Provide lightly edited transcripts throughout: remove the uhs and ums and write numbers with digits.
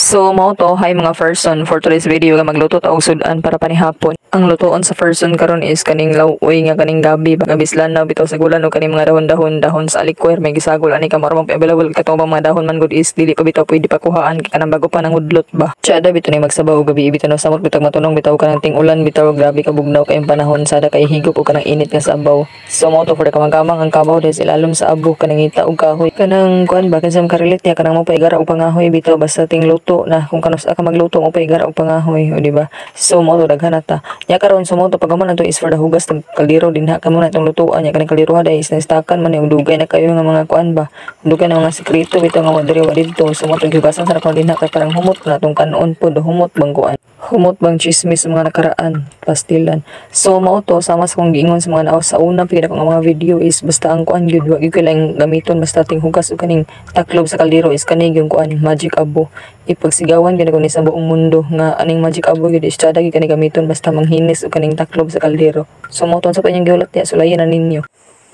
So mao to, hi mga person, for today's video magluto ta og sudan para panihapon. Ang lutoon sa person karon is kaning laway nga kaning gabi bislan na bitaw sa gulan o kaning mga dahon sa alikwer may gisagol ani ka marmong available katong mga dahon man good is dili pa bitaw pwede pa kuhaan kay kanang bago pa nang udlot ba. Tsada bitaw ni magsabaw gabi bitaw na samot bitag matunong bitaw kanang ting-ulan bitaw grabe ka bugnaw kay panahon sada kay higop o kanang init nga sabaw. So mao to for kamang-kamang ang kabaw des ilalom sa abo kanang ita og kahoy kanang kuan ba kasam karelit ya kanang mo paigara og pangahoy bitaw basta ting luto na kung kanus ka magluto mo paigara og pangahoy o di ba. So mao to daghan ta nya karon sumo to pagaman ato is for the hugas ng kaldero dinha kamo na itong lutoan nya kanang kaldero day is na-stackan man yung dugay na kayo nga mga kuan ba dugay na mga sekreto bitaw nga wadiri wa didto sumo to hugasan sa kon dinha kay parang humot na tong kanon pod humot bang kuan humot bang chismis sa mga nakaraan pastilan. So mao to sama sa kong giingon sa mga sa una pigid ako nga mga video is basta ang kuan gyud wa gyud lang gamiton basta ting hugas o kaning taklob sa kaldero is kaning yung kuan magic abo ipagsigawan gani ko ni sa buong mundo nga aning magic abo gyud is tsada gyud kani gamiton basta manghinis o kaning taklob sa kaldero. So mao to sa kanyang giulat ya sulayan na ninyo.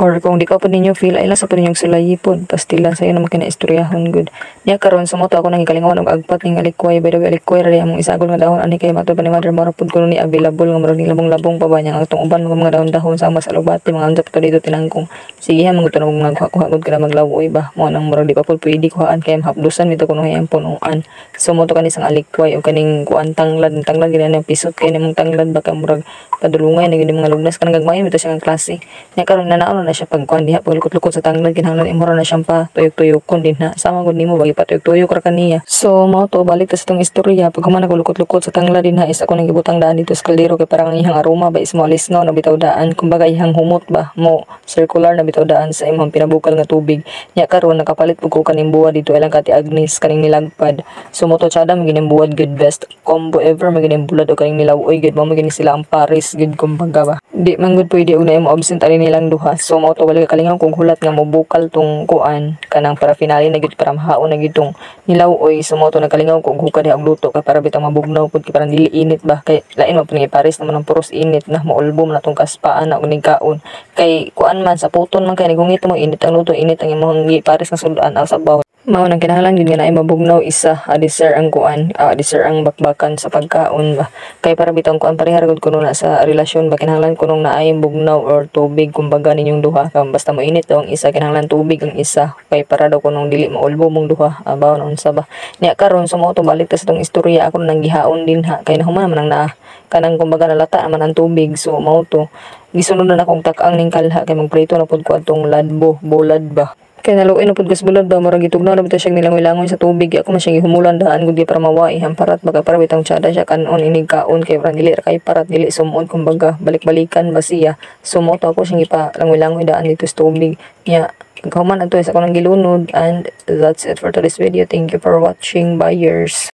Or kung di ka pa ninyo feel ay lang sa pa ninyong sulayi po pastilan sa'yo naman kina-istoryahon good niya karon sumoto ako nang ikalingawan og agpat ning alikway by the way alikway ray among isagol nga dahon ani kay mato pa ni mother mara pud kuno ni available nga murag ni labong-labong pa ba niya ang atong uban mga dahon-dahon sama sa lubati mga unsa pa dito tinangkong sige ha manguto na mga kuha gud kana maglawoy ba mo nang murag di pa pud pwede kuhaan kay hapdusan nito kuno hayang punuan. Sumoto kani sang alikway o kaning kuan tanglad gina na pisot kay nimong tanglad baka murag padulungay na gid mga lugnas kanang gagmay bitaw siya nga klase niya karon nanaon na siya pagkuan diha paglikot-likot sa tanglad kinahanglan imura na siyang pa tuyok-tuyokon din na sama gud nimo bagi pa tuyok-tuyok ra kaniya. So mao to balik ta sa tong istorya pag human ako lukot-lukot sa tanglad din ha is ako nang gibutang daan dito sa kaldero kay parang iyang aroma ba is mo lisngaw na bitaw daan kumbaga iyang humot ba mo circular na bitaw daan sa imong pinabukal nga tubig nya karon nakapalit pug ko kaning buwa dito ilang kati Agnes kaning nilagpad. So mo to tsada magining buwad good best combo ever magining bulad o kaning nilawoy good mo magini sila ang Paris good kumbaga ba di man gud pwede una mo absent ani nilang duha. So mao to wala kalingaw kung hulat nga mobukal tong kuan kanang para finale na gid para mahaon na gid tong nilawoy. So mao to nakalingaw kung hukad ang luto kay para bitang mabugnaw pud kay parang dili init ba kay lain mo pud Paris naman ang puros init na maulbom na tong kaspaan na uning kaon kay kuan man sa puton man kay nigungit mo init ang luto init ang imong Paris nga sudan sa sabaw mao nang kinahanglan gyud nga naay mabugnaw isa adisir ang kuan adisir ang bakbakan sa pagkaon ba kay para bitang kuan pareha gud kuno na sa relasyon ba kinahanglan kunong naay bugnaw or tubig kumbaga ninyong duha basta mo init daw ang isa kinahanglan tubig ang isa kay para daw kunong dili maulbo mong duha abaw na unsa ba niya karon sumo to balik ta sa tong istorya ako nang gihaon din ha kay nahuman man ang naa kanang kumbaga nalata man ang tubig. So mao to gisunod na akong tak-ang ning kalha kay magprito na pud ko atong ladbo bulad ba kay naluoy na pud gas bulad ba murag gitugnaw na bitaw siya nilangoy-langoy sa tubig ako man siya gihumulan daan gud para mawai hamparat baga para bitang tsada siya kanon inig kaon kay parang dili ra kay parat dili sumuod kumbaga balik-balikan ba siya. So mo to ako siyang ipalangoy-langoy daan dito sa tubig niya kauman adto sa ako nang gilunod and that's it for today's video. Thank you for watching. Bye years.